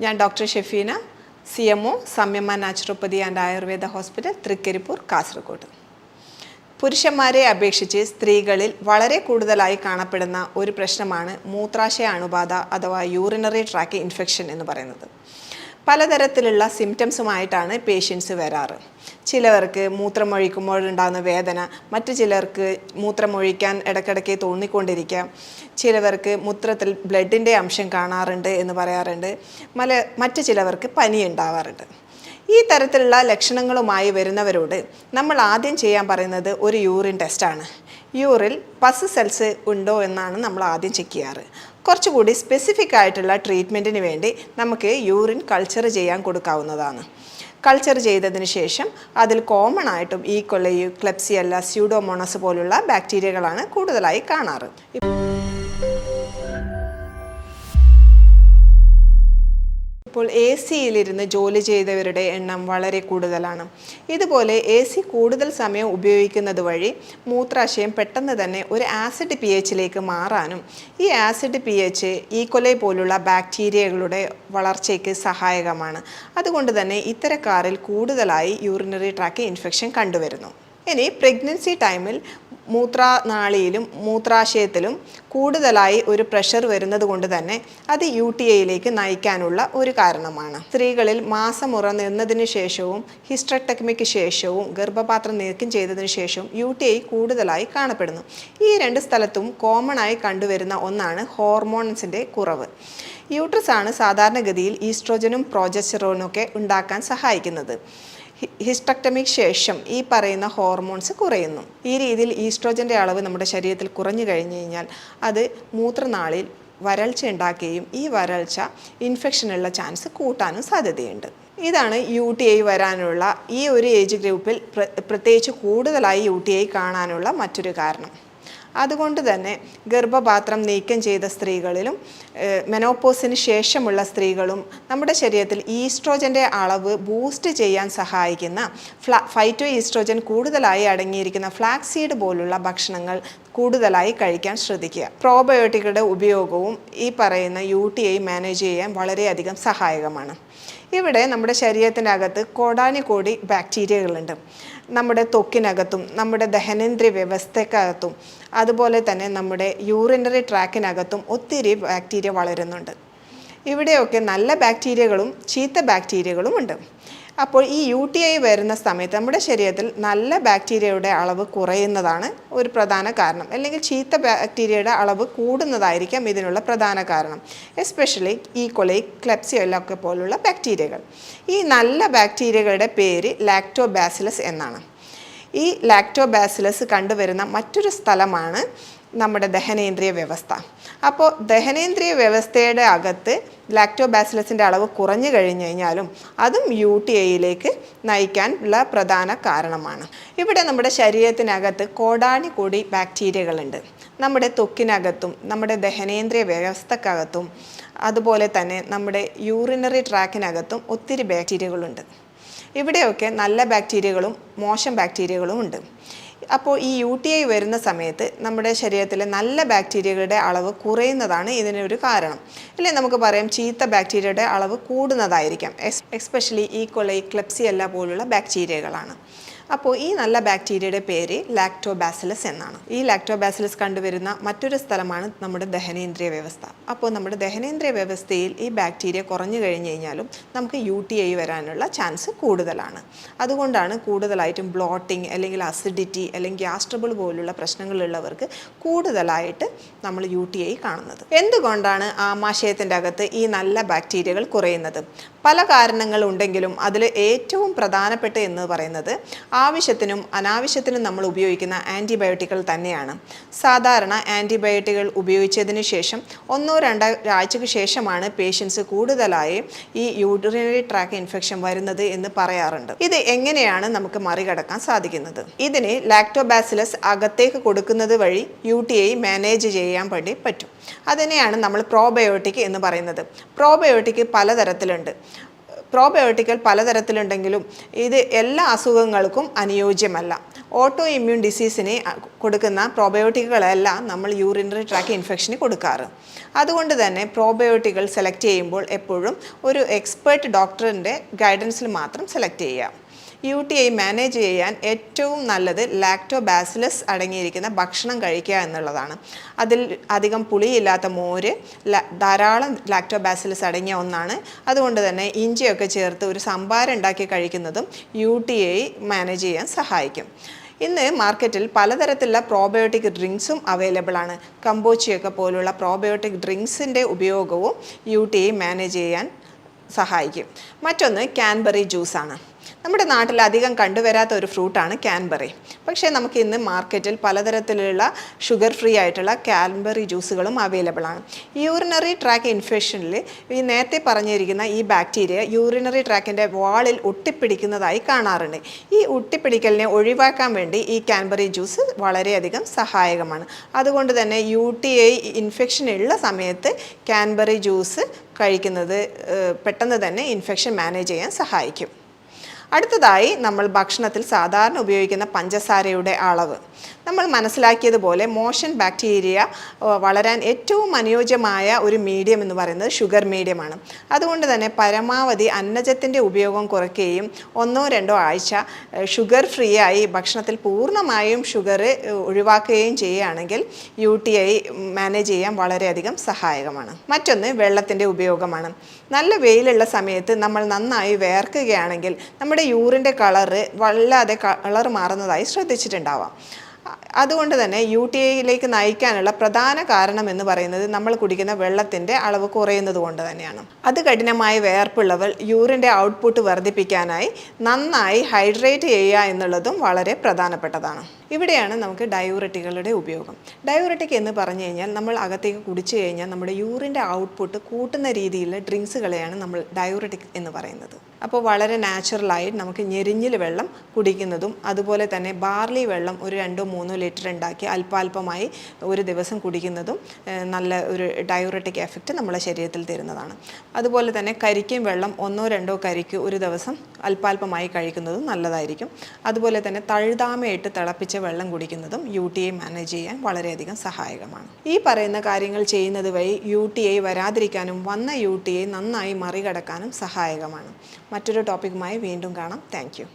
ഞാൻ doctor Shefeena, CMO Samyama naturopathy and Ayurveda hospital, Thrikkaripur, Kasaragod. പുരുഷന്മാരെ അപേക്ഷിച്ച് സ്ത്രീകളിൽ വളരെ കൂടുതലായി കാണപ്പെടുന്ന ഒരു പ്രശ്നമാണ് മൂത്രാശയ അണുബാധ അഥവാ യൂറിനറി ട്രാക്ക് ഇൻഫെക്ഷൻ എന്ന് പറയുന്നത്. പലതരത്തിലുള്ള സിംറ്റംസുമായിട്ടാണ് പേഷ്യൻസ് വരാറ്. ചിലവർക്ക് മൂത്രമൊഴിക്കുമ്പോഴുണ്ടാകുന്ന വേദന, മറ്റു ചിലർക്ക് മൂത്രമൊഴിക്കാൻ ഇടയ്ക്കിടയ്ക്ക് തോന്നിക്കൊണ്ടിരിക്കുക, ചിലവർക്ക് മൂത്രത്തിൽ ബ്ലഡിൻ്റെ അംശം കാണാറുണ്ട് എന്ന് പറയാറുണ്ട്, മറ്റു ചിലവർക്ക് പനി ഉണ്ടാവാറുണ്ട്. ഈ തരത്തിലുള്ള ലക്ഷണങ്ങളുമായി വരുന്നവരോട് നമ്മൾ ആദ്യം ചെയ്യാൻ പറയുന്നത് ഒരു യൂറിൻ ടെസ്റ്റാണ്. യൂറിൽ പസ് സെൽസ് ഉണ്ടോ എന്നാണ് നമ്മൾ ആദ്യം ചെക്ക് ചെയ്യാറ്. കുറച്ചുകൂടി സ്പെസിഫിക് ആയിട്ടുള്ള ട്രീറ്റ്മെൻറ്റിന് വേണ്ടി നമുക്ക് യൂറിൻ കൾച്ചർ ചെയ്യാൻ കൊടുക്കാവുന്നതാണ്. കൾച്ചർ ചെയ്തതിന് ശേഷം അതിൽ കോമൺ ആയിട്ടും ഈക്കോളി, ക്ലെപ്സിയെല്ല, സ്യൂഡോമോണസ് പോലുള്ള ബാക്ടീരിയകളാണ് കൂടുതലായി കാണാറ്. ഇപ്പോൾ AC-യിലിരുന്ന് ജോലി ചെയ്തവരുടെ എണ്ണം വളരെ കൂടുതലാണ്. ഇതുപോലെ AC കൂടുതൽ സമയം ഉപയോഗിക്കുന്നത് വഴി മൂത്രാശയം പെട്ടെന്ന് തന്നെ ഒരു ആസിഡ് pH-ലേക്ക് മാറാനും ഈ ആസിഡ് pH ഈക്കോലൈ പോലുള്ള ബാക്ടീരിയകളുടെ വളർച്ചയ്ക്ക് സഹായകമാണ്. അതുകൊണ്ട് തന്നെ ഇത്തരക്കാരിൽ കൂടുതലായി യൂറിനറി ട്രാക്ക് ഇൻഫെക്ഷൻ കണ്ടുവരുന്നു. ഇനി പ്രഗ്നൻസി ടൈമിൽ മൂത്രനാളിയിലും മൂത്രാശയത്തിലും കൂടുതലായി ഒരു പ്രഷർ വരുന്നത് കൊണ്ട് തന്നെ അത് UTIയിലേക്ക് നയിക്കാനുള്ള ഒരു കാരണമാണ്. സ്ത്രീകളിൽ മാസമുറ നിന്നതിന് ശേഷവും ഹിസ്റ്ററക്ടമിക്ക് ശേഷവും ഗർഭപാത്രം നീക്കം ചെയ്തതിന് ശേഷവും UTI കൂടുതലായി കാണപ്പെടുന്നു. ഈ രണ്ട് സ്ഥലത്തും കോമൺ ആയി കണ്ടുവരുന്ന ഒന്നാണ് ഹോർമോൺസിൻ്റെ കുറവ്. യൂട്രസ് ആണ് സാധാരണഗതിയിൽ ഈസ്ട്രോജനും പ്രോജസ്റ്ററോണും ഒക്കെ ഉണ്ടാക്കാൻ സഹായിക്കുന്നത്. ഹിസ്റ്റക്ടമിക്ക് ശേഷം ഈ പറയുന്ന ഹോർമോൺസ് കുറയുന്നു. ഈ രീതിയിൽ ഈസ്ട്രോജൻ്റെ അളവ് നമ്മുടെ ശരീരത്തിൽ കുറഞ്ഞു കഴിഞ്ഞു കഴിഞ്ഞാൽ അത് മൂത്രനാളിൽ വരൾച്ച ഉണ്ടാക്കുകയും ഈ വരൾച്ച ഇൻഫെക്ഷനുള്ള ചാൻസ് കൂട്ടാനും സാധ്യതയുണ്ട്. ഇതാണ് UTI വരാനുള്ള ഈ ഒരു ഏജ് ഗ്രൂപ്പിൽ പ്രത്യേകിച്ച് കൂടുതലായി UTI കാണാനുള്ള മറ്റൊരു കാരണം. അതുകൊണ്ട് തന്നെ ഗർഭപാത്രം നീക്കം ചെയ്ത സ്ത്രീകളിലും മെനോപോസിന് ശേഷമുള്ള സ്ത്രീകളും നമ്മുടെ ശരീരത്തിൽ ഈസ്ട്രോജൻ്റെ അളവ് ബൂസ്റ്റ് ചെയ്യാൻ സഹായിക്കുന്ന ഫൈറ്റോ ഈസ്ട്രോജൻ കൂടുതലായി അടങ്ങിയിരിക്കുന്ന ഫ്ലാക്സ് സീഡ് പോലുള്ള ഭക്ഷണങ്ങൾ കൂടുതലായി കഴിക്കാൻ ശ്രദ്ധിക്കുക. പ്രോബയോട്ടിക്കുകളുടെ ഉപയോഗവും ഈ പറയുന്ന UTI മാനേജ് ചെയ്യാൻ വളരെയധികം സഹായകമാണ്. ഇവിടെ നമ്മുടെ ശരീരത്തിനകത്ത് കോടാനുകോടി ബാക്ടീരിയകളുണ്ട്. നമ്മുടെ ത്വക്കിനകത്തും നമ്മുടെ ദഹനേന്ദ്രിയ വ്യവസ്ഥയ്ക്കകത്തും അതുപോലെ തന്നെ നമ്മുടെ യൂറിനറി ട്രാക്കിനകത്തും ഒത്തിരി ബാക്ടീരിയ വളരുന്നുണ്ട്. ഇവിടെയൊക്കെ നല്ല ബാക്ടീരിയകളും ചീത്ത ബാക്ടീരിയകളും ഉണ്ട്. അപ്പോൾ ഈ UTI വരുന്ന സമയത്ത് നമ്മുടെ ശരീരത്തിൽ നല്ല ബാക്ടീരിയയുടെ അളവ് കുറയുന്നതാണ് ഒരു പ്രധാന കാരണം, അല്ലെങ്കിൽ ചീത്ത ബാക്ടീരിയയുടെ അളവ് കൂടുന്നതായിരിക്കാം ഇതിനുള്ള പ്രധാന കാരണം. എസ്പെഷ്യലി ഈക്കോലൈ, ക്ലെപ്സിയെല്ല ഒക്കെ പോലുള്ള ബാക്ടീരിയകൾ. ഈ നല്ല ബാക്ടീരിയകളുടെ പേര് ലാക്ടോബാസിലസ് എന്നാണ്. ഈ ലാക്ടോബാസിലസ് കണ്ടുവരുന്ന മറ്റൊരു സ്ഥലമാണ് നമ്മുടെ ദഹനേന്ദ്രിയ വ്യവസ്ഥ. അപ്പോൾ ദഹനേന്ദ്രിയ വ്യവസ്ഥയുടെ അകത്ത് ലാക്ടോബാസിലസിൻ്റെ അളവ് കുറഞ്ഞു കഴിഞ്ഞു കഴിഞ്ഞാലും അതും UTIയിലേക്ക് നയിക്കാനുള്ള പ്രധാന കാരണമാണ്. ഇവിടെ നമ്മുടെ ശരീരത്തിനകത്ത് കോടാനുകോടി ബാക്ടീരിയകളുണ്ട്. നമ്മുടെ ത്വക്കിനകത്തും നമ്മുടെ ദഹനേന്ദ്രിയ വ്യവസ്ഥക്കകത്തും അതുപോലെ തന്നെ നമ്മുടെ യൂറിനറി ട്രാക്കിനകത്തും ഒത്തിരി ബാക്ടീരിയകളുണ്ട്. ഇവിടെയൊക്കെ നല്ല ബാക്ടീരിയകളും മോശം ബാക്ടീരിയകളും ഉണ്ട്. അപ്പോൾ ഈ UTI വരുന്ന സമയത്ത് നമ്മുടെ ശരീരത്തിലെ നല്ല ബാക്ടീരിയകളുടെ അളവ് കുറയുന്നതാണ് ഇതിനൊരു കാരണം. അല്ലെങ്കിൽ നമുക്ക് പറയാം ചീത്ത ബാക്ടീരിയയുടെ അളവ് കൂടുന്നതായിരിക്കാം. എസ്പെഷ്യലി ഈക്കോളൈ, ക്ലെപ്സിയെല്ല പോലുള്ള ബാക്ടീരിയകളാണ്. അപ്പോൾ ഈ നല്ല ബാക്ടീരിയയുടെ പേര് ലാക്ടോബാസിലസ് എന്നാണ്. ഈ ലാക്ടോബാസിലസ് കണ്ടുവരുന്ന മറ്റൊരു സ്ഥലമാണ് നമ്മുടെ ദഹനേന്ദ്രിയ വ്യവസ്ഥ. അപ്പോൾ നമ്മുടെ ദഹനേന്ദ്രിയ വ്യവസ്ഥയിൽ ഈ ബാക്ടീരിയ കുറഞ്ഞു കഴിഞ്ഞു കഴിഞ്ഞാലും നമുക്ക് UTI വരാനുള്ള ചാൻസ് കൂടുതലാണ്. അതുകൊണ്ടാണ് കൂടുതലായിട്ടും ബ്ലോട്ടിങ് അല്ലെങ്കിൽ അസിഡിറ്റി അല്ലെങ്കിൽ ഗ്യാസ് ട്രബിൾ പോലുള്ള പ്രശ്നങ്ങളുള്ളവർക്ക് കൂടുതലായിട്ട് നമ്മൾ UTI കാണുന്നത്. എന്തുകൊണ്ടാണ് ആമാശയത്തിൻ്റെ അകത്ത് ഈ നല്ല ബാക്ടീരിയകൾ കുറയുന്നത്? പല കാരണങ്ങളുണ്ടെങ്കിലും അതിൽ ഏറ്റവും പ്രധാനപ്പെട്ട എന്ന് പറയുന്നത് ആവശ്യത്തിനും അനാവശ്യത്തിനും നമ്മൾ ഉപയോഗിക്കുന്ന ആൻറ്റിബയോട്ടിക്കുകൾ തന്നെയാണ്. സാധാരണ ആൻറ്റിബയോട്ടിക്കുകൾ ഉപയോഗിച്ചതിന് ശേഷം 1-2 ആഴ്ചയ്ക്ക് ശേഷമാണ് പേഷ്യൻസ് കൂടുതലായി ഈ യൂറിനറി ട്രാക്ക് ഇൻഫെക്ഷൻ വരുന്നത് എന്ന് പറയാറുണ്ട്. ഇത് എങ്ങനെയാണ് നമുക്ക് മറികടക്കാൻ സാധിക്കുന്നത്? ഇതിന് ലാക്ടോബാസിലസ് അകത്തേക്ക് കൊടുക്കുന്നത് വഴി UTI മാനേജ് ചെയ്യാൻ വേണ്ടി പറ്റും. അതിനെയാണ് നമ്മൾ പ്രോബയോട്ടിക് എന്ന് പറയുന്നത്. പ്രോബയോട്ടിക് പലതരത്തിലുണ്ട്. പ്രോബയോട്ടിക്കൽ പലതരത്തിലുണ്ടെങ്കിലും ഇത് എല്ലാ അസുഖങ്ങൾക്കും അനുയോജ്യമല്ല. ഓട്ടോ ഇമ്മ്യൂൺ ഡിസീസിന് കൊടുക്കുന്ന പ്രോബയോട്ടിക്കുകളെല്ലാം നമ്മൾ യൂറിനറി ട്രാക്ക് ഇൻഫെക്ഷന് കൊടുക്കാറ്. അതുകൊണ്ട് തന്നെ പ്രോബയോട്ടിക്കുകൾ സെലക്ട് ചെയ്യുമ്പോൾ എപ്പോഴും ഒരു എക്സ്പേർട്ട് ഡോക്ടറിൻ്റെ ഗൈഡൻസിൽ മാത്രം സെലക്ട് ചെയ്യുക. UTI മാനേജ് ചെയ്യാൻ ഏറ്റവും നല്ലത് ലാക്ടോബാസിലസ് അടങ്ങിയിരിക്കുന്ന ഭക്ഷണം കഴിക്കുക എന്നുള്ളതാണ്. അതിൽ അധികം പുളിയില്ലാത്ത മോര് ധാരാളം ലാക്ടോബാസിലസ് അടങ്ങിയ ഒന്നാണ്. അതുകൊണ്ട് തന്നെ ഇഞ്ചിയൊക്കെ ചേർത്ത് ഒരു സംഭാരം ഉണ്ടാക്കി കഴിക്കുന്നതും UTI മാനേജ് ചെയ്യാൻ സഹായിക്കും. ഇന്ന് മാർക്കറ്റിൽ പലതരത്തിലുള്ള പ്രോബയോട്ടിക് ഡ്രിങ്ക്സും അവൈലബിൾ ആണ്. കമ്പോച്ചിയൊക്കെ പോലുള്ള പ്രോബയോട്ടിക് ഡ്രിങ്ക്സിൻ്റെ ഉപയോഗവും UTI മാനേജ് ചെയ്യാൻ സഹായിക്കും. മറ്റൊന്ന് കാൻബറി ജ്യൂസാണ്. നമ്മുടെ നാട്ടിൽ അധികം കണ്ടുവരാത്ത ഒരു ഫ്രൂട്ടാണ് കാൻബറി. പക്ഷേ നമുക്ക് ഇന്ന് മാർക്കറ്റിൽ പലതരത്തിലുള്ള ഷുഗർ ഫ്രീ ആയിട്ടുള്ള കാൻബറി ജ്യൂസുകളും അവൈലബിൾ ആണ്. യൂറിനറി ട്രാക്ക് ഇൻഫെക്ഷനിൽ ഈ നേരത്തെ പറഞ്ഞിരിക്കുന്ന ഈ ബാക്ടീരിയ യൂറിനറി ട്രാക്കിൻ്റെ വാളിൽ ഒട്ടിപ്പിടിക്കുന്നതായി കാണാറുണ്ട്. ഈ ഒട്ടിപ്പിടിക്കലിനെ ഒഴിവാക്കാൻ വേണ്ടി ഈ കാൻബറി ജ്യൂസ് വളരെയധികം സഹായകമാണ്. അതുകൊണ്ട് തന്നെ UTI ഇൻഫെക്ഷൻ ഉള്ള സമയത്ത് കാൻബറി ജ്യൂസ് കഴിക്കുന്നത് പെട്ടെന്ന് തന്നെ ഇൻഫെക്ഷൻ മാനേജ് ചെയ്യാൻ സഹായിക്കും. അടുത്തതായി നമ്മൾ ഭക്ഷണത്തിൽ സാധാരണ ഉപയോഗിക്കുന്ന പഞ്ചസാരയുടെ അളവ്. നമ്മൾ മനസ്സിലാക്കിയതുപോലെ മോഷൻ ബാക്ടീരിയ വളരാൻ ഏറ്റവും അനുയോജ്യമായ ഒരു മീഡിയം എന്ന് പറയുന്നത് ഷുഗർ മീഡിയമാണ്. അതുകൊണ്ട് തന്നെ പരമാവധി അന്നജത്തിൻ്റെ ഉപയോഗം കുറയ്ക്കുകയും 1-2 ആഴ്ച ഷുഗർ ഫ്രീ ആയി ഭക്ഷണത്തിൽ പൂർണ്ണമായും ഷുഗർ ഒഴിവാക്കുകയും ചെയ്യുകയാണെങ്കിൽ UTI മാനേജ് ചെയ്യാൻ വളരെയധികം സഹായകമാണ്. മറ്റൊന്ന് വെള്ളത്തിൻ്റെ ഉപയോഗമാണ്. നല്ല വെയിലുള്ള സമയത്ത് നമ്മൾ നന്നായി വേർക്കുകയാണെങ്കിൽ നമ്മുടെ യൂറിൻ്റെ കളറ് വല്ലാതെ കളർ മാറുന്നതായി ശ്രദ്ധിച്ചിട്ടുണ്ടാവാം. അതുകൊണ്ട് തന്നെ UTIയിലേക്ക് നയിക്കാനുള്ള പ്രധാന കാരണം എന്ന് പറയുന്നത് നമ്മൾ കുടിക്കുന്ന വെള്ളത്തിൻ്റെ അളവ് കുറയുന്നത് കൊണ്ട് തന്നെയാണ്. അതികഠിനമായ വേർപ്പുള്ളവർ യൂറിൻ്റെ ഔട്ട്പുട്ട് വർദ്ധിപ്പിക്കാനായി നന്നായി ഹൈഡ്രേറ്റ് ചെയ്യുക എന്നുള്ളതും വളരെ പ്രധാനപ്പെട്ടതാണ്. ഇവിടെയാണ് നമുക്ക് ഡയൂററ്റിക്കുകളുടെ ഉപയോഗം. ഡയൂററ്റിക് എന്ന് പറഞ്ഞു കഴിഞ്ഞാൽ നമ്മൾ അകത്തേക്ക് കുടിച്ചു കഴിഞ്ഞാൽ നമ്മുടെ യൂറിൻ്റെ ഔട്ട്പുട്ട് കൂട്ടുന്ന രീതിയിലുള്ള ഡ്രിങ്ക്സുകളെയാണ് നമ്മൾ ഡയൂററ്റിക് എന്ന് പറയുന്നത്. അപ്പോൾ വളരെ നാച്ചുറലായി നമുക്ക് ഞെരിഞ്ഞിൽ വെള്ളം കുടിക്കുന്നതും അതുപോലെ തന്നെ ബാർലി വെള്ളം ഒരു 2-3 ലിറ്റർ ഉണ്ടാക്കി അല്പാൽപമായി ഒരു ദിവസം കുടിക്കുന്നതും നല്ല ഒരു ഡയൂററ്റിക് എഫക്റ്റ് നമ്മുടെ ശരീരത്തിൽ തരുന്നതാണ്. അതുപോലെ തന്നെ കരിക്കും വെള്ളം 1-2 കരിക്ക് ഒരു ദിവസം അല്പാൽപമായി കഴിക്കുന്നതും നല്ലതായിരിക്കും. അതുപോലെ തന്നെ തഴുതാമയിട്ട് തിളപ്പിച്ച വെള്ളം കുടിക്കുന്നതും UTI മാനേജ് ചെയ്യാൻ വളരെയധികം സഹായകമാണ്. ഈ പറയുന്ന കാര്യങ്ങൾ ചെയ്യുന്നത് വഴി UTI വരാതിരിക്കാനും വന്ന UTI നന്നായി മറികടക്കാനും സഹായകമാണ്. മറ്റൊരു ടോപ്പിക്കുമായി വീണ്ടും കാണാം. Thank you.